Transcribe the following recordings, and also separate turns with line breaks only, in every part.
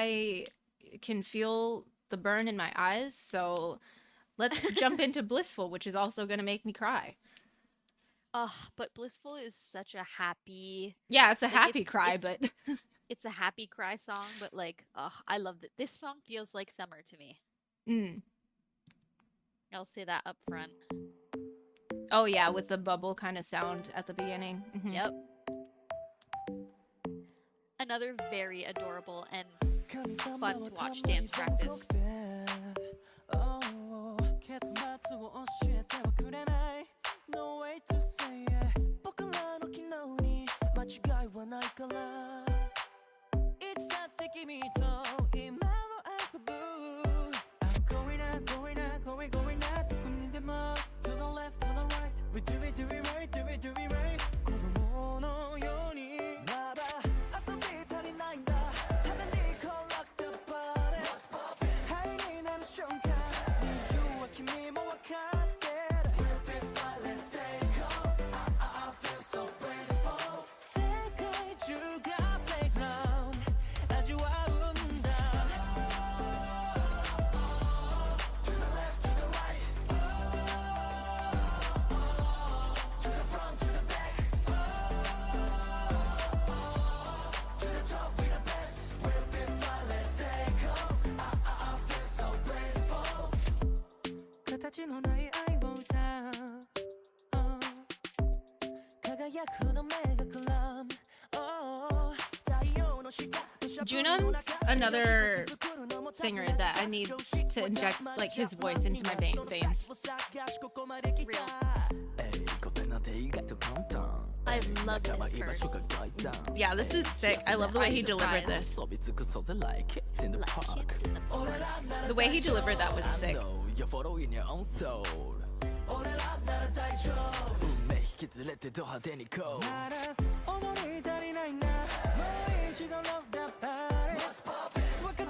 I can feel the burn in my eyes, so let's jump into Blissful, which is also going to make me cry.
But Blissful is such a happy,
Yeah, it's a
like
happy cry, but
it's a happy cry song, but like, I love that. This song feels like summer to me. I'll say that up front.
Oh yeah, with the bubble kind of sound at the beginning.
Yep. Another very adorable and fun to watch dance practice.
Junon's another singer that I need to inject like his voice into my veins.
Real. I love this verse.
Yeah, this is sick. I love the way he delivered this. The way he delivered that was sick.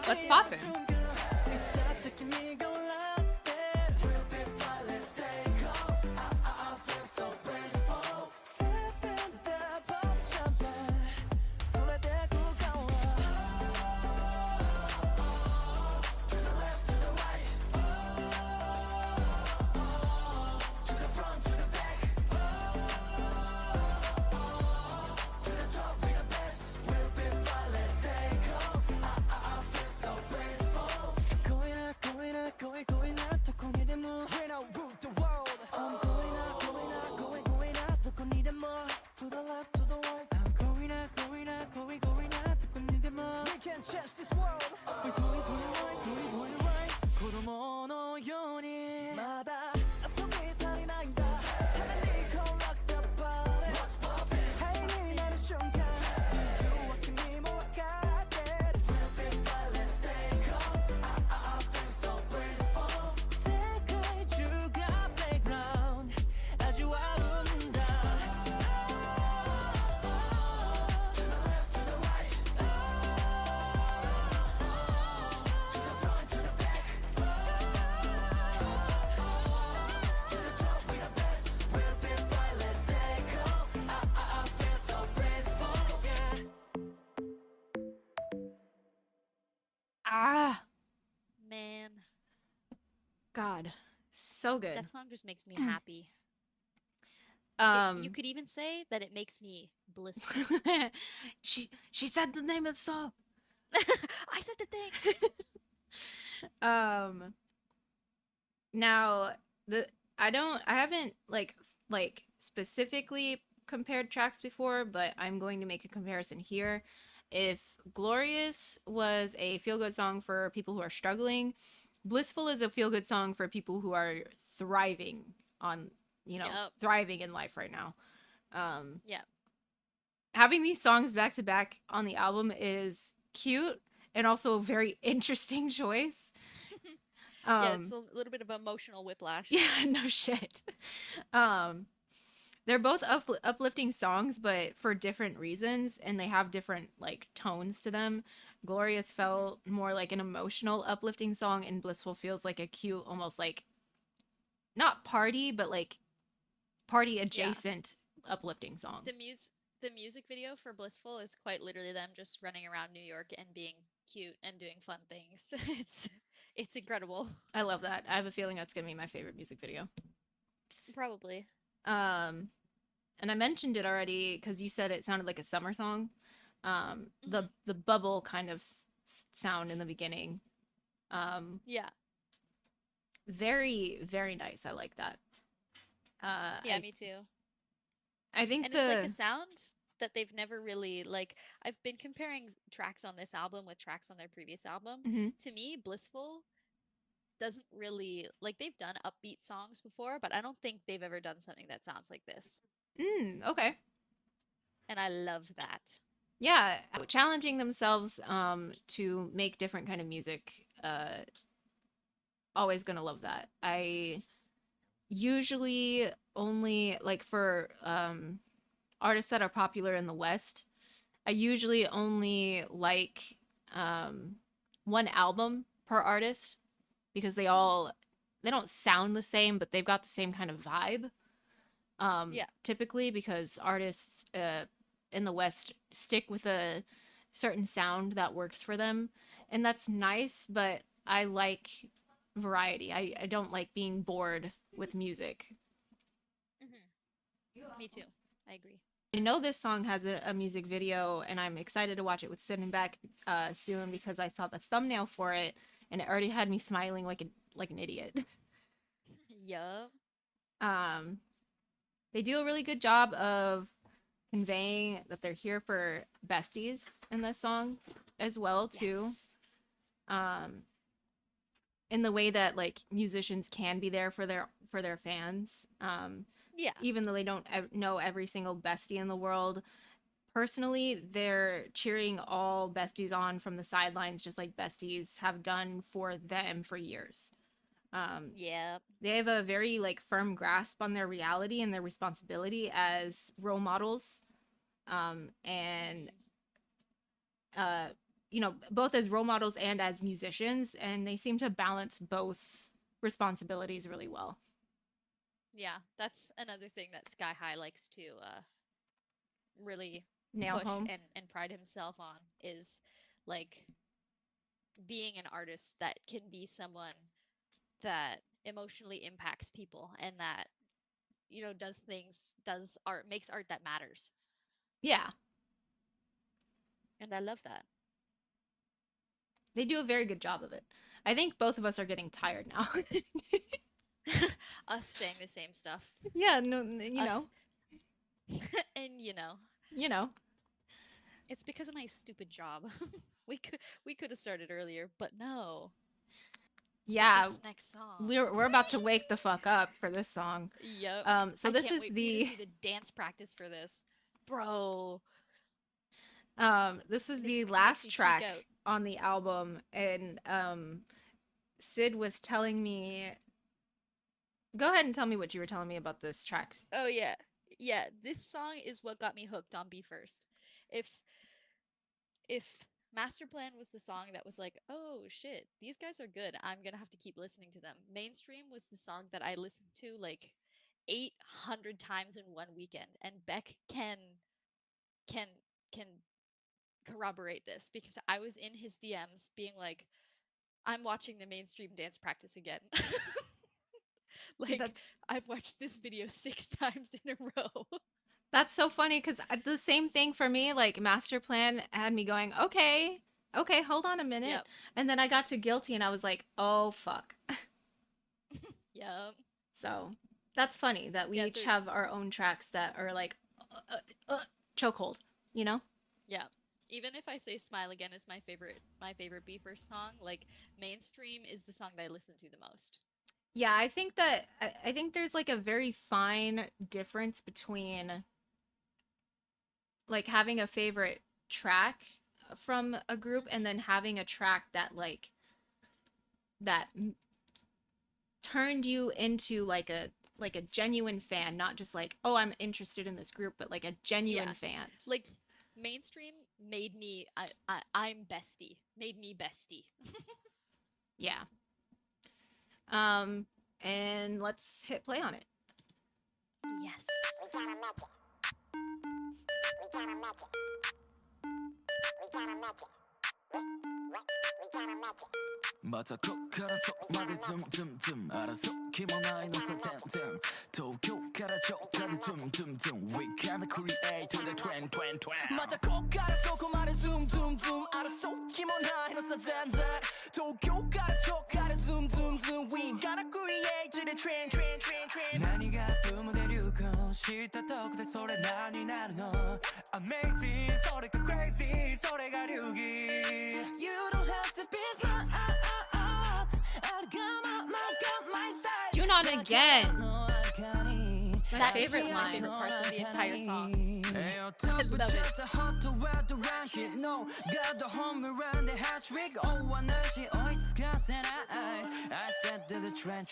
What's poppin'?
Man.
God, so good.
That song just makes me happy. You could even say that it makes me blissful.
She said the name of the song.
I said the thing.
Now I haven't like specifically compared tracks before, but I'm going to make a comparison here. If Glorious was a feel-good song for people who are struggling, Blissful is a feel-good song for people who are thriving on, thriving in life right now.
Yeah.
Having these songs back to back on the album is cute and also a very interesting choice.
Yeah, it's a little bit of emotional whiplash.
Yeah, no shit. They're both uplifting songs, but for different reasons, and they have different like tones to them. Glorious felt more like an emotional, uplifting song, and Blissful feels like a cute, almost like not party, but like party adjacent uplifting song.
The music video for Blissful is quite literally them just running around New York and being cute and doing fun things. It's incredible.
I love that. I have a feeling that's gonna be my favorite music video.
Probably.
Um, and I mentioned it already because you said it sounded like a summer song. The bubble kind of sound in the beginning.
Yeah.
Very, very nice. I like that.
Yeah, me too.
I think
and it's like a sound that they've never really like. I've been comparing tracks on this album with tracks on their previous album.
Mhm.
To me, Blissful doesn't really like they've done upbeat songs before, but I don't think they've ever done something that sounds like this.
Okay.
And I love that.
Yeah, challenging themselves to make different kind of music. Always gonna love that. I usually only like for artists that are popular in the West, I usually only like one album per artist because they don't sound the same, but they've got the same kind of vibe.
Yeah.
Typically because artists in the West stick with a certain sound that works for them, and that's nice, but I like variety. I don't like being bored with music.
Me too. I agree.
I know this song has a music video, and I'm excited to watch it with Sid and Beck soon because I saw the thumbnail for it, and it already had me smiling like an idiot.
Yup.
They do a really good job of conveying that they're here for besties in this song as well too.
Yes.
In the way that like musicians can be there for their fans.
Yeah.
Even though they don't know every single bestie in the world. Personally, they're cheering all besties on from the sidelines, just like besties have done for them for years.
Yeah.
They have a very like firm grasp on their reality and their responsibility as role models, and you know, both as role models and as musicians, and they seem to balance both responsibilities really well.
Yeah, that's another thing that Sky High likes to really
Nail
push
home.
and pride himself on is like being an artist that can be someone that emotionally impacts people and that does art, makes art that matters.
Yeah,
And I love that.
they do a very good job of it. I think both of us are getting tired now.
Us saying the same stuff.
Yeah, no, you know.
And
You know.
it's because of my stupid job. we could have started earlier, but no.
Yeah,
This next song.
we're about to wake the fuck up for this song.
Yep.
So
I
this
can't
is
wait for you to see the dance practice for this. Bro.
this is
It
the
makes
last
me
track
tweak out.
on the album, and Sid was telling me. Go ahead and tell me what you were telling me about this track.
Oh yeah. Yeah, this song is what got me hooked on Be First. If if Master Plan was the song that was like, "Oh shit, these guys are good. I'm going to have to keep listening to them." Mainstream was the song that I listened to like 800 times in one weekend, and Beck can can corroborate this because I was in his DMs being like, "I'm watching the Mainstream dance practice again." Like,
That's
I've watched this video 6 times in a row.
that's so funny because the same thing for me. Like Master Plan had me going, okay, okay, hold on a minute,
Yep.
and then I got to Guilty, and I was like, oh fuck.
Yep.
So that's funny that we
Yeah,
each
so
have our own tracks that are like chokehold, you know?
yeah. Even if I say Smile Again is my favorite Be First song, like Mainstream is the song that I listen to the most.
Yeah, I think that I think there's like a very fine difference between like having a favorite track from a group and then having a track that like that turned you into like a genuine fan, not just like, oh, I'm interested in this group, but like a genuine
Yeah.
fan.
Like Mainstream made me I'm bestie. Made me bestie.
Yeah. Um and let's hit play on it.
Yes.
We gotta match it. We gotta match it. We gotta match it. またこっからそこまでズンズンズン争う気もないのさ全然東京から直下でズンズンズン We gonna create the trend trend trend またこっからそこまでズンズンズン争う気もないのさ全然東京から直下でズンズンズン We gonna create the trend trend trend trend 何がブームで流行したとこでそれ何になるの Amazing それが crazy それが流儀 You don't have to be smart
Junon again. My
That's
favorite
one of my
line.
favorite parts of the entire song.
I
love it.
said to the trend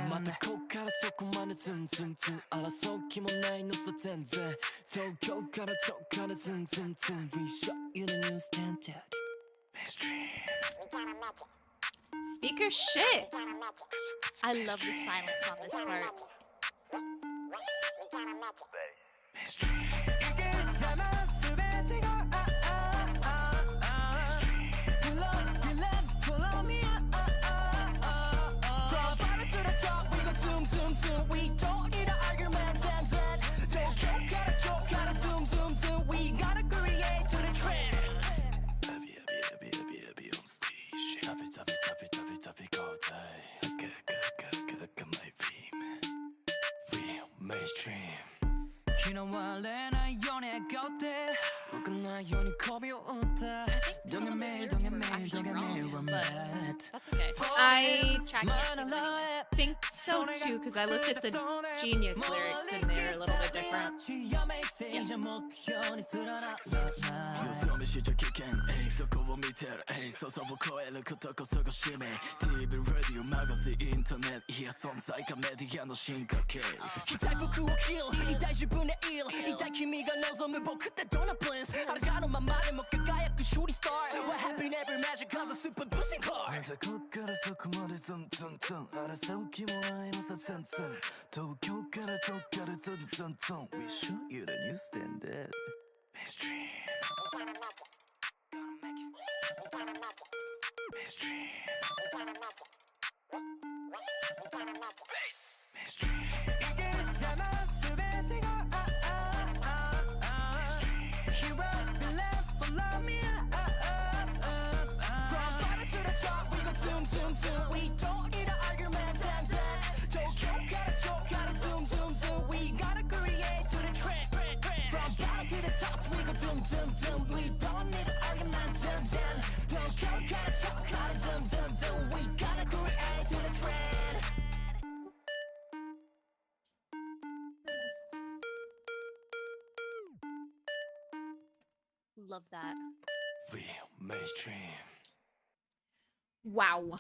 またこっからそこまでツンツンツン争う気もないのさ全然東京から直下でツンツンツン We show you the new standard Mainstream
Speaker shit.
I love the silence on this part.
We don't need an argument and then don't gotta zoom zoom zoom we gotta create to the trend on stage tabi go die my theme real mainstream 嫌われないように笑顔で動かないように媚びを打った
Some of those lyrics were actually wrong, but that's okay.
I
Track can't sing them anyway.
think so too, because I looked at the Genius lyrics and they're a little bit different.
What happened every magic cause a super boosting car またこっからそこまでズンズンズン争う気もないのさ全然東京から直下でズンズンズン We show you the new standard Mainstream Mainstream Mainstream 이게 세상全てがHeroes, villains, follow me We don't need an argument and then Tokyo gotta zoom zoom zoom We gotta create to the trend From bottom to the top we go zoom zoom zoom We don't need an argument and then Tokyo gotta zoom zoom zoom We gotta create to the trend
Love that.
Real mainstream
Wow.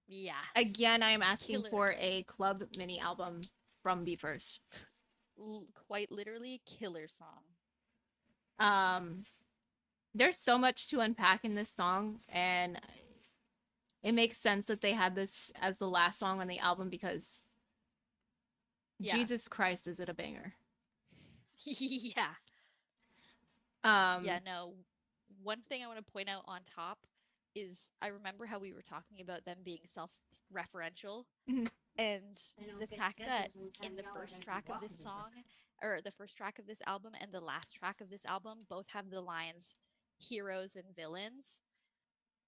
Yeah.
Again, I am asking
Killer.
for a club mini album from Be First.
Quite literally, killer song.
There's so much to unpack in this song, and it makes sense that they had this as the last song on the album because Jesus Christ, is it a banger?
Yeah. Yeah, no. One thing I want to point out on top is I remember how we were talking about them being self-referential,
Mhm.
and the fact that in the first track of this song, or the first track of this album and the last track of this album, both have the lines heroes and villains,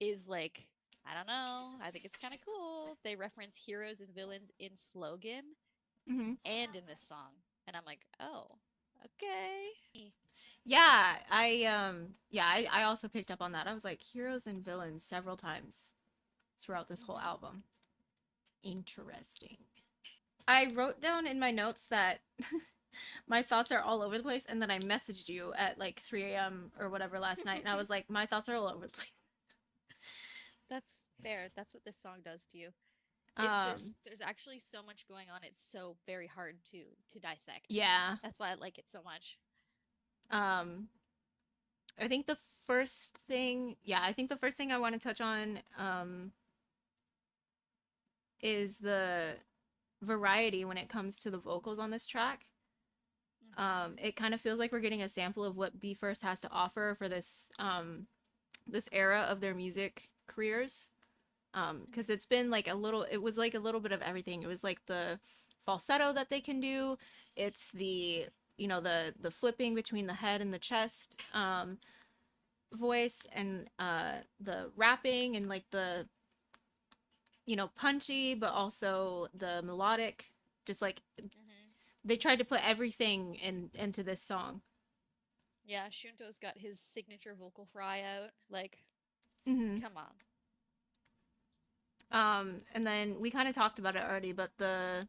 is like, I don't know, I think it's kind of cool. They reference heroes and villains in slogan
Mhm.
and in this song, and I'm like, oh, okay.
Yeah, I also picked up on that. I was like, heroes and villains several times throughout this whole album. Interesting. I wrote down in my notes that my thoughts are all over the place, and then I messaged you at like 3 a.m. or whatever last night, and I was like, my thoughts are all over the place.
That's fair. That's what this song does to you. There's actually so much going on. It's so very hard to dissect.
Yeah.
That's why I like it so much.
I think the first thing I want to touch on is the variety when it comes to the vocals on this track. It kind of feels like we're getting a sample of what Be First has to offer for this this era of their music careers. Because it's been like it was like a little bit of everything. It was like the falsetto that they can do. It's the, the flipping between the head and the chest voice, and the rapping, and like the, punchy, but also the melodic. Just like
Mm-hmm.
they tried to put everything into this song.
Yeah, Shunto's got his signature vocal fry out. Like,
Mm-hmm.
come on.
And then we kind of talked about it already, but the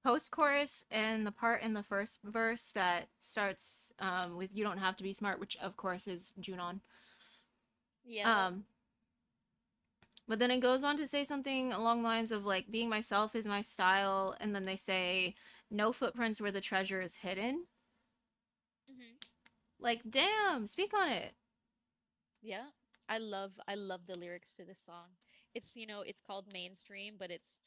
post chorus and the part in the first verse that starts with "You don't have to be smart," which of course is Junon.
Yeah.
But then it goes on to say something along the lines of like, "Being myself is my style," and then they say, "No footprints where the treasure is hidden."
Mm-hmm.
Like, damn, speak on it.
Yeah. I love the lyrics to this song. It's, it's called mainstream, but it's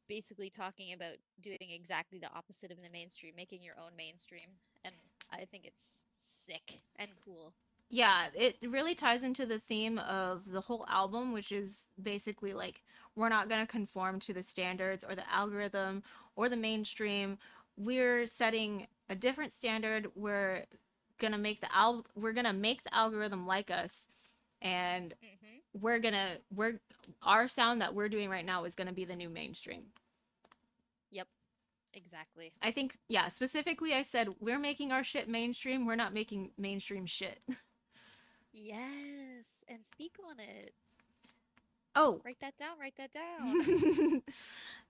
basically talking about doing exactly the opposite of the mainstream, making your own mainstream. And I think it's sick and cool.
Yeah, it really ties into the theme of the whole album, which is basically like, we're not going to conform to the standards or the algorithm or the mainstream. We're setting a different standard. We're going to make the algorithm like us, and
Mm-hmm.
we're our sound that we're doing right now is going to be the new mainstream.
Yep, exactly.
I think, yeah, specifically I said we're making our shit mainstream. We're not making mainstream shit.
Yes, and speak on it.
Oh,
Write that down, write that down.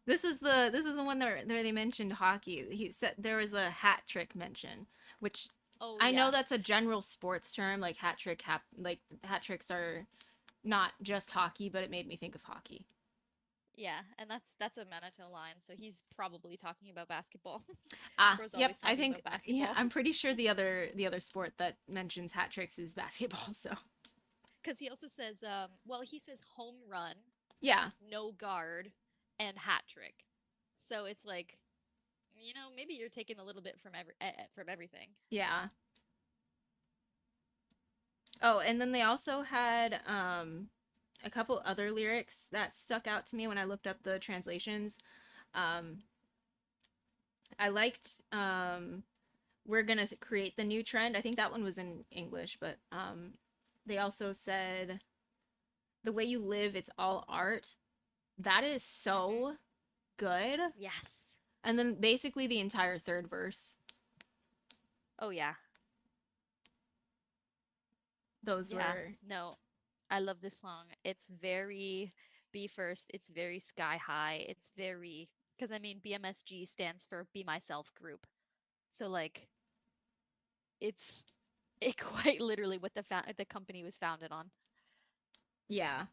this is the one where they mentioned hockey. He said there was a hat trick mention, which
Oh
I know
yeah.
that's a general sports term. Like like hat tricks are not just hockey, but it made me think of hockey.
Yeah, and that's a Minato line, so he's probably talking about basketball.
Ah,
Bro's
yep.
always
I
talking
think,
about
yeah,
basketball.
I'm pretty sure the other sport that mentions hat tricks is basketball. So
Because he also says, well, he says home run,
yeah,
no guard, and hat trick. So it's like, maybe you're taking a little bit from everything.
yeah. Oh, and then they also had a couple other lyrics that stuck out to me when I looked up the translations. Um, I liked "We're gonna create the new trend." I think that one was in English, but they also said, "The way you live, it's all art." That is
Mm-hmm.
so good.
Yes.
And then basically the entire third verse.
Oh yeah.
Those
Yeah.
were,
No, I love this song. It's very Be First. It's very Sky High. It's very because I mean BMSG stands for Be Myself Group. So like it's it quite literally what the company was founded on.
yeah,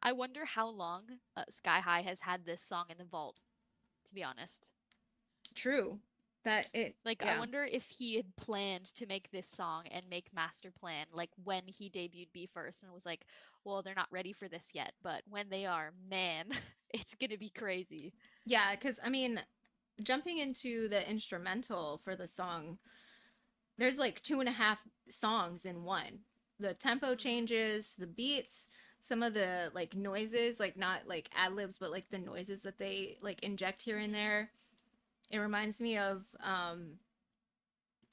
I wonder how long Sky High has had this song in the vault, to be honest.
true. That it,
Like, I
yeah.
wonder if he had planned to make this song and make Master Plan, like when he debuted Be First and was like, well, they're not ready for this yet, but when they are, man, it's gonna be crazy.
Yeah, because I mean, jumping into the instrumental for the song, there's like two and a half songs in one. The tempo
Mm-hmm.
changes, the beats, some of the like noises, like not like ad libs, but like the noises that they like inject here and
Mm-hmm.
there. It reminds me of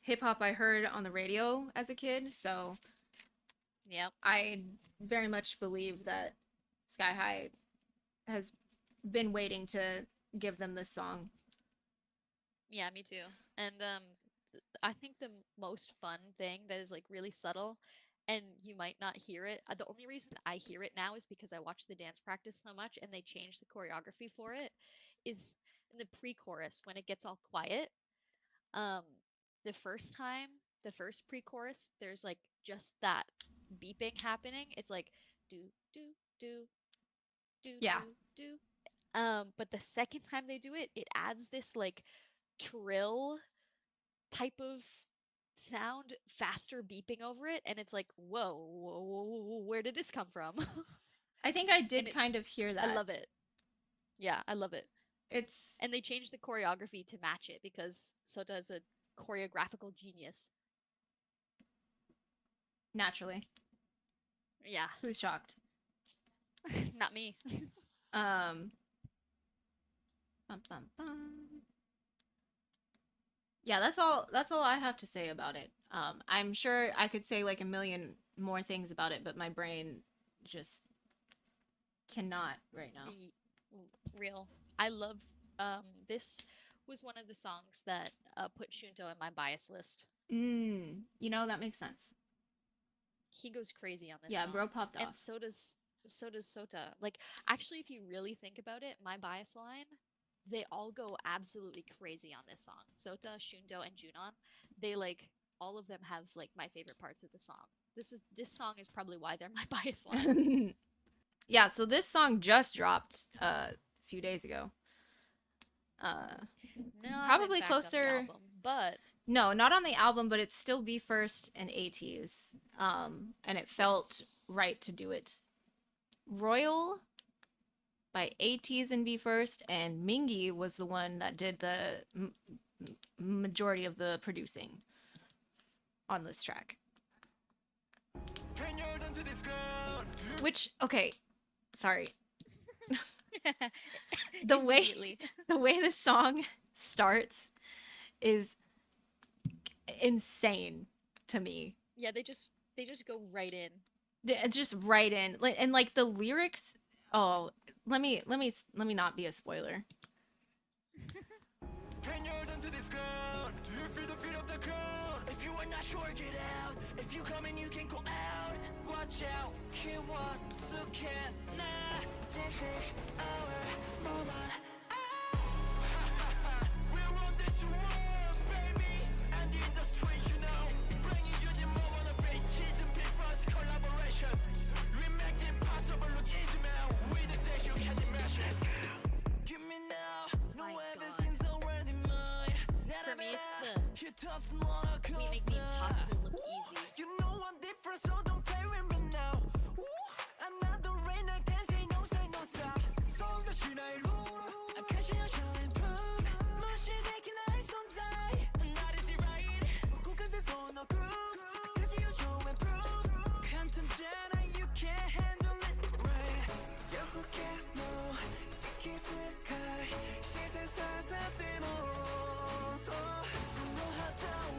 hip hop I heard on the radio as a kid. So
Yep.
I very much believe that Sky High has been waiting to give them this song.
Yeah, me too. And I think the most fun thing that is like really subtle and you might not hear it. The only reason I hear it now is because I watch the dance practice so much and they changed the choreography for it is in the pre-chorus when it gets all quiet. Um the first time, the first pre-chorus, there's like just that beeping happening. It's like do do do do
Yeah.
do do. But the second time they do it, it adds this like trill type of sound, faster beeping over it, and it's like, whoa, where did this come from?
I think I
And
did kind of hear
I
that.
love it. Yeah, I love it.
It's
And they changed the choreography to match it because Sota is a choreographical genius.
naturally.
Yeah,
Who's shocked?
not me.
Bum, bum, bum. Yeah, that's all I have to say about it. I'm sure I could say like a million more things about it, but my brain just cannot right now.
Real. I love this was one of the songs that put Shunto in my bias list.
You know, that makes sense.
He goes crazy on this
Yeah,
song.
bro popped
And
off.
so does Sota. Like, actually, if you really think about it, my bias line, they all go absolutely crazy on this song. Sota, Shunto, and Junon, they like all of them have like my favorite parts of the song. This song is probably why they're my bias line.
Yeah, so this song just dropped a few days ago.
Not
Probably
in fact on the
closer.
album, but
No, not on the album, but it's still Be First and ATEEZ. And it felt
Yes.
right to do it. Royal by ATEEZ and Be First, and Mingi was the one that did the majority of the producing on this track. Which, okay, sorry. The
immediately.
way the song starts is insane to me.
Yeah, they just go right in.
Just right in, and like the lyrics. Oh, let me not be a spoiler.
Watch out, this is our moment. We run this world, baby, and the industry, you know, bringing you the moment of ATEEZ and Be First collaboration. We make the impossible look easy, man. We the days you can't imagine. Let's go. Give me now, no everything's already mine.
For me, it's we make the impossible look easy.
You know I'm different, so don't play with me now. Another rain like that, say no, stop. Songs that she ain't rule. I catch you shine proof. Mushy taking eyes on time. Not easy, right? Who can this on the groove? Cause you show and prove. Can't deny you can't handle it, right? You can't know. Kiss it, kai. She's a sasa demo. So, no hot down.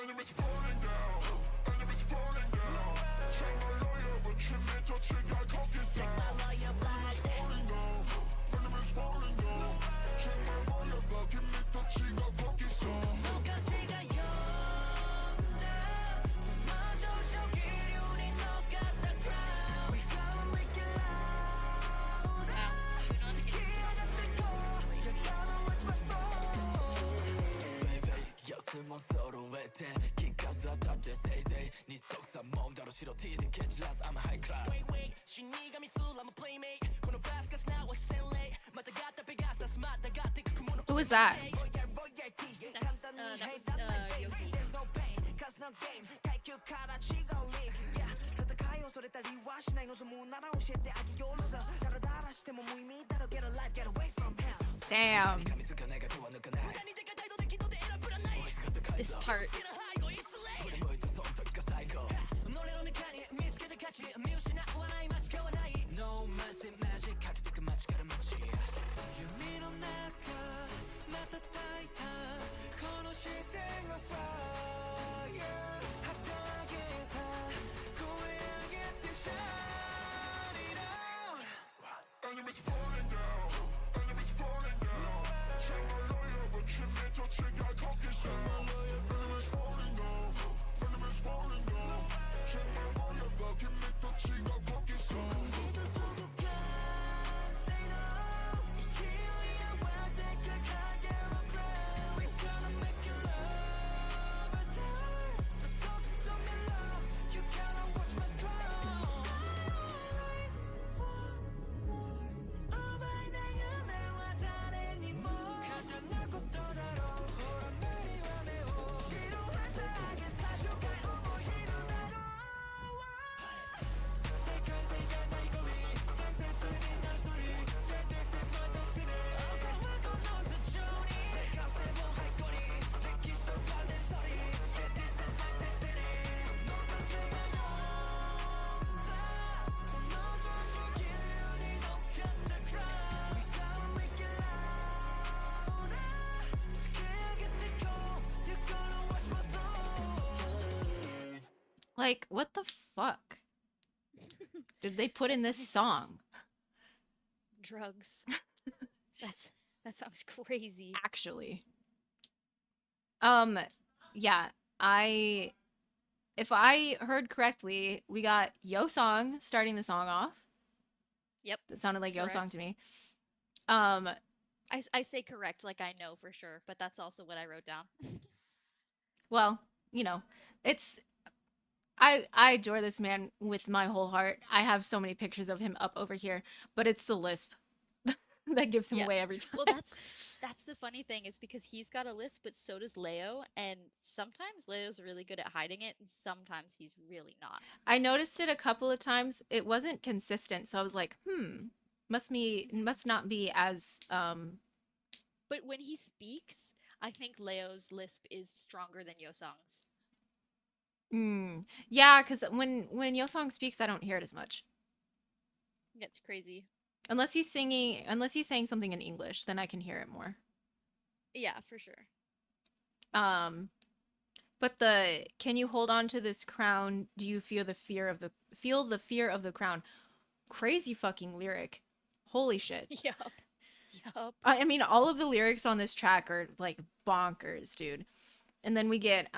Enemies falling down, enemies falling down. Check my lawyer, but you need to check my cocky sound. Check my lawyer, but enemies falling down. Check my lawyer, but you need to check my cocky sound. We gotta make it loud. You gotta watch my phone. 가슴은 서로의 때 기가서 답대 say say 네 속사 멍다로 싫어 티드 catch lost I'm a high class wait 신이가 미술 I'm a playmate 코너 바스카스 now it's late 맞다갔다 베가사스 맞다갔다 그 문어
Who is that?
that was Yoki.
There's no pain cause no game 갈길 갈아치고 live yeah 가요 소리 딸이 와시나이 노소 문나라 오실 때 아기 요로서 따라따라 시대모 무의미 따로 get a life get away from him
Damn.
This part.
Enemies falling down, enemies falling down. Check my lawyer, but you need to check your cocky sound.
Like, what the fuck did they put in
That
this
song is
song?
Drugs. That song's crazy.
Actually. Yeah, if I heard correctly, we got Yo Song starting the song off.
Yep.
That sounded like Yo Song
Correct.
to me.
I say correct like I know for sure, but that's also what I wrote down.
Well, you know, it's I adore this man with my whole heart. I have so many pictures of him up over here, but it's the lisp that gives him
Yeah.
away every time.
Well, that's the funny thing. It's because he's got a lisp, but so does Leo, and sometimes Leo's really good at hiding it, and sometimes he's really not.
I noticed it a couple of times. It wasn't consistent, so I was like, must not be as
But when he speaks, I think Leo's lisp is stronger than Yosong's.
Yeah, because when Yosong speaks, I don't hear it as much.
It's crazy.
Unless he's saying something in English, then I can hear it more.
Yeah, for sure.
But can you hold on to this crown? Do you feel the fear of the crown? Crazy fucking lyric. Holy shit.
Yup. Yup.
I mean, all of the lyrics on this track are like bonkers, dude. And then we get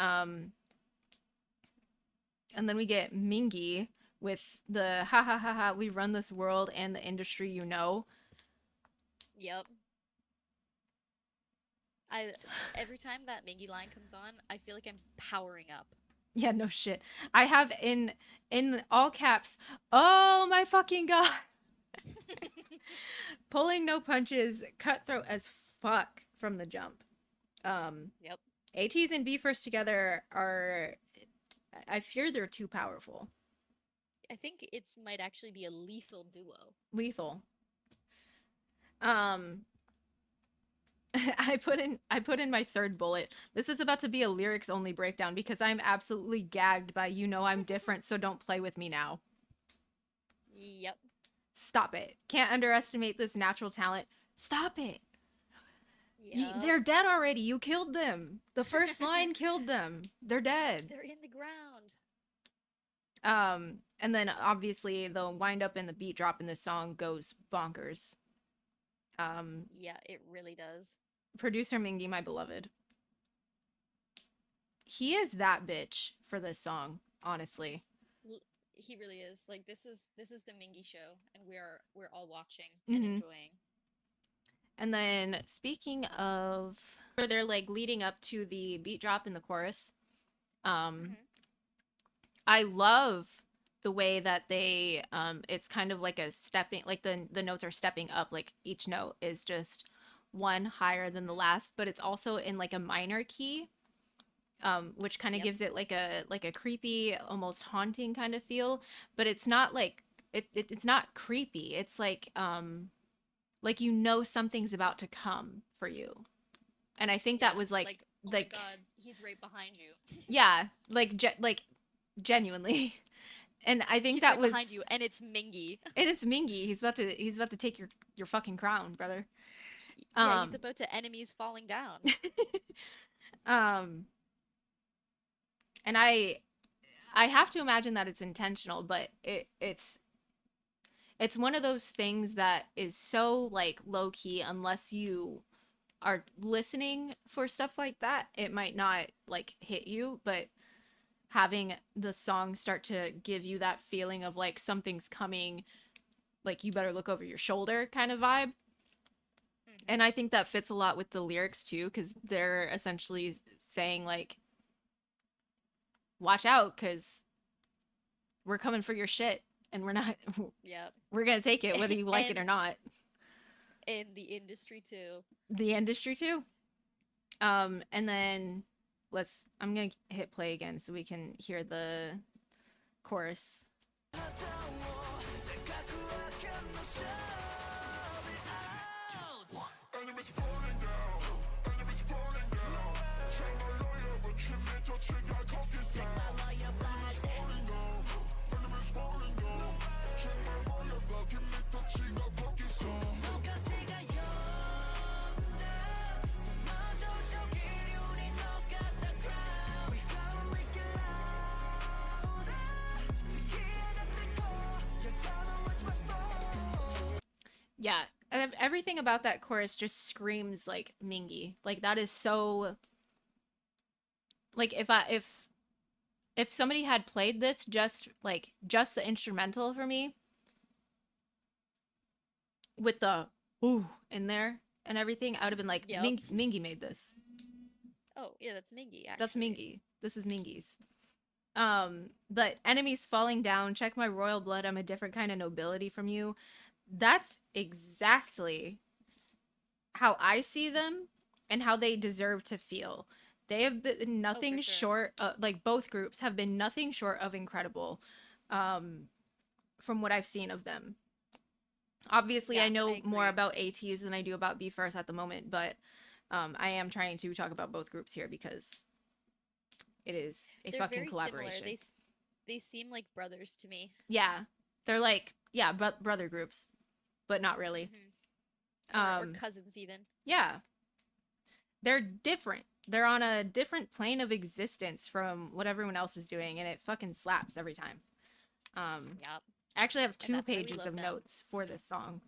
Mingy with the ha ha ha ha, we run this world and the industry, you know.
Yep. Every time that Mingy line comes on, I feel like I'm powering up.
Yeah, no shit. I have in all caps, oh my fucking god. Pulling no punches, cutthroat as fuck from the jump.
Yep.
ATEEZ and BE:FIRST together are, I fear they're too powerful.
I think it might actually be a lethal duo.
Lethal. I put in my third bullet. This is about to be a lyrics only breakdown because I'm absolutely gagged by you know I'm different, so don't play with me now.
Yep.
Stop it. Can't underestimate this natural talent. Stop it.
Yep.
They're dead already. You killed them. The first line killed them. They're dead.
They're in the ground.
And then obviously the wind up and the beat drop in this song goes bonkers.
Yeah, it really does. Producer
Mingy, my beloved. He is that bitch for this song, honestly.
He really is. Like this is the Mingy show, and we're all watching and enjoying.
And then speaking of, they're like leading up to the beat drop in the chorus. I love the way that they it's kind of like a stepping, like the notes are stepping up, like each note is just one higher than the last, but it's also in like a minor key, which kind of gives it like a creepy, almost haunting kind of feel, but it's not like it's not creepy. It's like you know something's about to come for you. And I think that was like
oh my god, he's right behind you.
Yeah, like genuinely. And I think that was
behind you, and it's Mingy.
And it's Mingy. He's about to take your fucking crown, brother.
Yeah, he's about to enemies falling down.
And I have to imagine that it's intentional, but it's one of those things that is so like low key, unless you are listening for stuff like that, it might not like hit you, but having the song start to give you that feeling of like something's coming, like you better look over your shoulder kind of vibe. And I think that fits a lot with the lyrics too, because they're essentially saying like, watch out, because we're coming for your shit, and we're not.
Yep.
We're gonna take it whether you like it or not.
In the industry too.
The industry too. And then I'm gonna hit play again so we can hear the chorus. Yeah, everything about that chorus just screams like Mingy. Like that is so like if somebody had played this just the instrumental for me with the ooh in there and everything, I would have been like,
Yep.
Mingy made this.
Oh, yeah, that's Mingy, actually.
That's Mingy. This is Mingy's. But enemies falling down, check my royal blood, I'm a different kind of nobility from you. That's exactly how I see them and how they deserve to feel. They have been nothing
sure.
short like both groups have been nothing short of incredible from what I've seen of them. Obviously,
Yeah,
I know
I
more
agree.
about ATEEZ than I do about BE:FIRST at the moment, but I am trying to talk about both groups here because it is a
They're
fucking
very
collaboration.
similar. They seem like brothers to me.
Yeah, they're like brother groups, but not really.
Or cousins even.
Yeah, they're different. They're on a different plane of existence from what everyone else is doing, and it fucking slaps every time.
Yep.
I actually have
And
2
that's why we
pages
love
of
them.
notes for this song.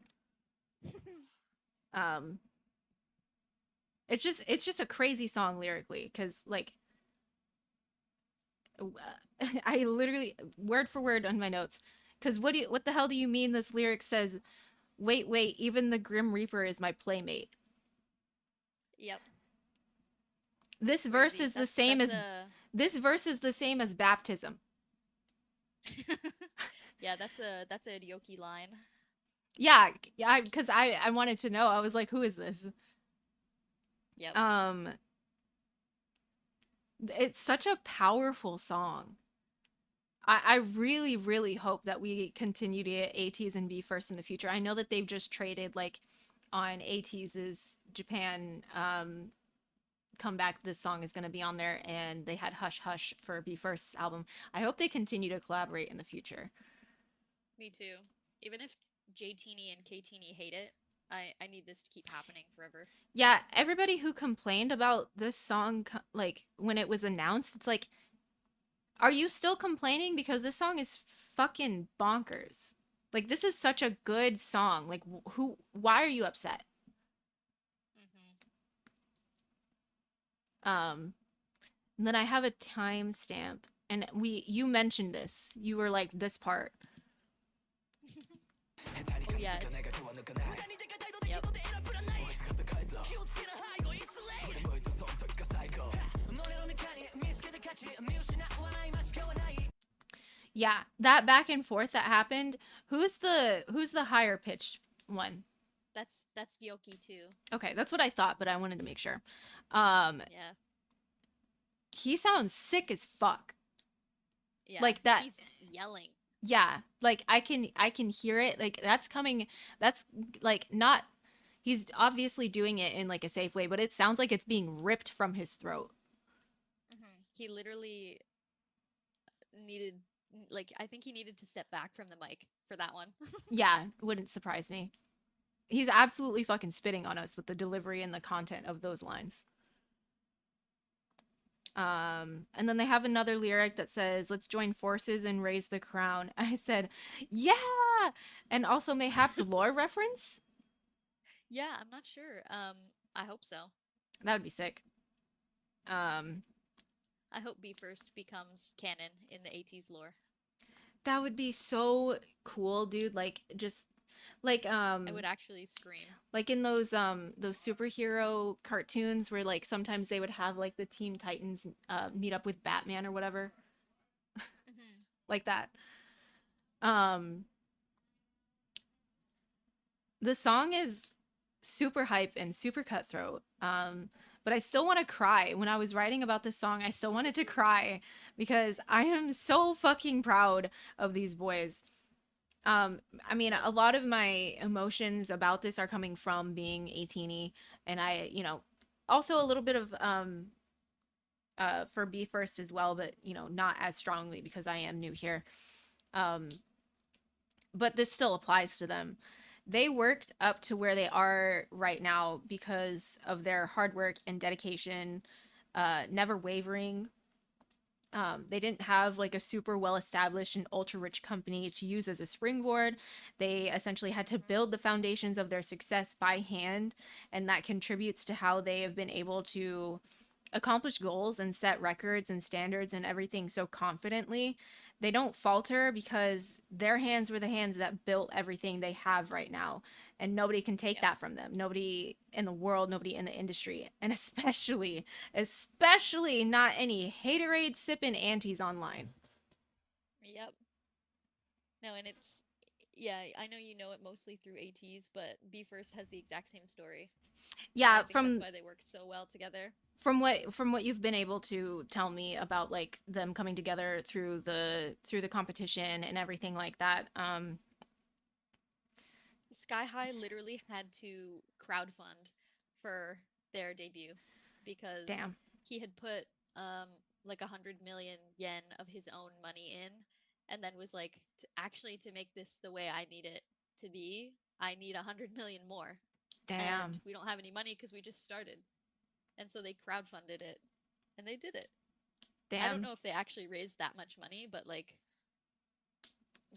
It's just a crazy song lyrically, because like I literally word for word on my notes. Because what the hell do you mean this lyric says, wait, even the Grim Reaper is my playmate?
Yep.
This verse
Crazy.
is the same as
a...
this verse is the same as baptism.
Yeah, that's a Ryoki line.
Yeah, because I wanted to know. I was like, who is this?
Yep.
It's such a powerful song. I really, really hope that we continue to get ATEEZ and BE:FIRST in the future. I know that they've just traded like on ATEEZ's Japan comeback. This song is going to be on there, and they had Hush Hush for BE:FIRST's album. I hope they continue to collaborate in the future.
Me too. Even if J-Teenie and K-Teenie hate it, I need this to keep happening forever.
Yeah, everybody who complained about this song, like when it was announced, it's like, are you still complaining? Because this song is fucking bonkers. Like, this is such a good song. Like, why are you upset? And then I have a timestamp, and you mentioned this. You were like, this part.
Oh yeah. Yep.
Yeah, that back and forth that happened. Who's the higher pitched one?
That's Ryoki too.
Okay, that's what I thought, but I wanted to make sure.
Yeah.
He sounds sick as fuck.
Yeah.
Like that.
He's yelling.
Yeah, like I can hear it. Like that's like not, he's obviously doing it in like a safe way, but it sounds like it's being ripped from his throat.
He literally needed, like, I think he needed to step back from the mic for that one.
Yeah, wouldn't surprise me. He's absolutely fucking spitting on us with the delivery and the content of those lines. And then they have another lyric that says, let's join forces and raise the crown. I said, yeah! And also mayhaps lore reference?
Yeah, I'm not sure. I hope so.
That would be sick.
I hope BE:FIRST becomes canon in the ATEEZ lore.
That would be so cool, dude. Like, just like
I would actually scream.
like in those superhero cartoons where like sometimes they would have like the Teen Titans meet up with Batman or whatever. Like that. The song is super hype and super cutthroat. But I still want to cry. When I was writing about this song, I still wanted to cry because I am so fucking proud of these boys. I mean, a lot of my emotions about this are coming from being a teenie, and I, also a little bit of for BE:FIRST as well, but not as strongly because I am new here. But this still applies to them. They worked up to where they are right now because of their hard work and dedication, never wavering, they didn't have like a super well established and ultra rich company to use as a springboard. They essentially had to build the foundations of their success by hand, and that contributes to how they have been able to accomplish goals and set records and standards and everything so confidently. They don't falter because their hands were the hands that built everything they have right now. And nobody can take that from them. Nobody in the world, nobody in the industry. And especially not any haterade sipping aunties online.
Yep. No, and it's, yeah, I know you know it mostly through ATEEZ, but Be First has the exact same story.
Yeah,
I think that's why they work so well together.
From what you've been able to tell me about like them coming together through the competition and everything like that,
Sky High literally had to crowdfund for their debut because
damn,
he had put like 100 million yen of his own money in, and then was like, to make this the way I need it to be, I need 100 million more.
damn,
And we don't have any money because we just started. And so they crowdfunded it, and they did it.
damn.
I don't know if they actually raised that much money, but like,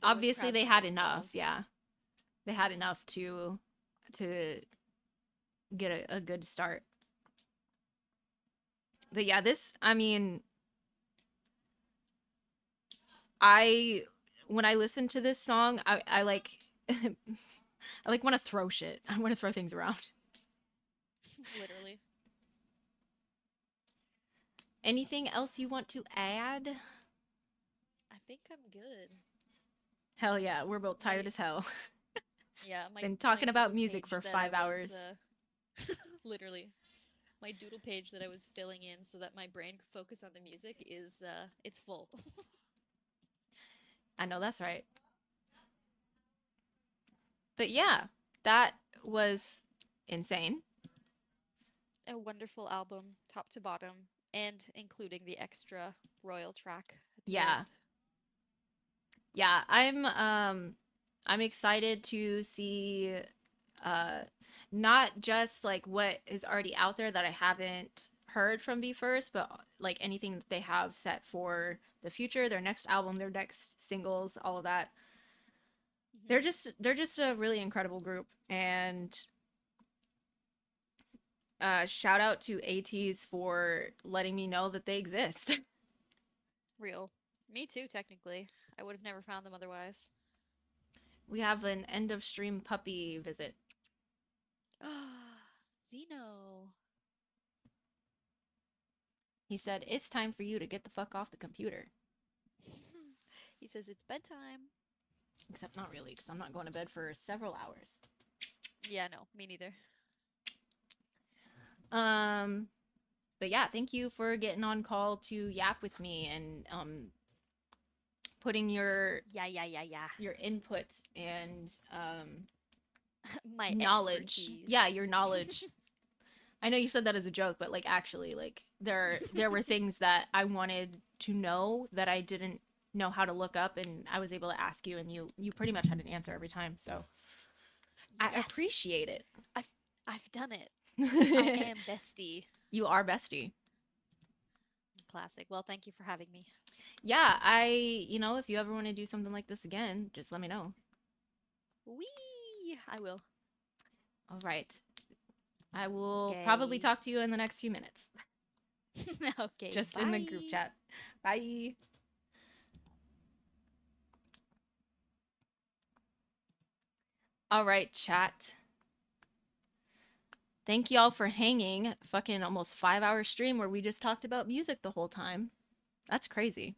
obviously they had enough.
involved.
Yeah, they had enough to get a good start. But yeah, this, I mean, when I listen to this song, I like I like want to throw shit. I want to throw things around.
Literally.
Anything else you want to add?
I think I'm good.
Hell yeah, we're both tired as hell.
Yeah,
been talking about music for 5 hours.
Literally. My doodle page that I was filling in so that my brain could focus on the music is it's full.
I know that's right. But yeah, that was insane.
A wonderful album, top to bottom, and including the extra Royal track.
Yeah. Yeah, I'm excited to see not just like what is already out there that I haven't heard from Be First, but like anything that they have set for the future, their next album, their next singles, all of that. Mm-hmm. They're just a really incredible group, and shout out to ATEEZ for letting me know that they exist.
Real. Me too, technically. I would have never found them otherwise.
We have an end of stream puppy visit.
Zeno.
He said, "It's time for you to get the fuck off the computer."
He says it's bedtime.
Except not really, because I'm not going to bed for several hours.
Yeah, no, me neither.
But yeah, thank you for getting on call to yap with me and putting your your input and
my
knowledge.
expertise.
Yeah, your knowledge. I know you said that as a joke, but like actually, like there were things that I wanted to know that I didn't know how to look up, and I was able to ask you, and you pretty much had an answer every time. So yes. I appreciate it.
I've done it. I am bestie.
You are bestie.
Classic. Well, thank you for having me.
Yeah, if you ever want to do something like this again, just let me know.
Wee! I will.
All right. I will probably talk to you in the next few minutes.
Okay.
Just in the group chat. Bye. All right, chat. Thank y'all for hanging. Fucking almost 5-hour stream where we just talked about music the whole time. That's crazy.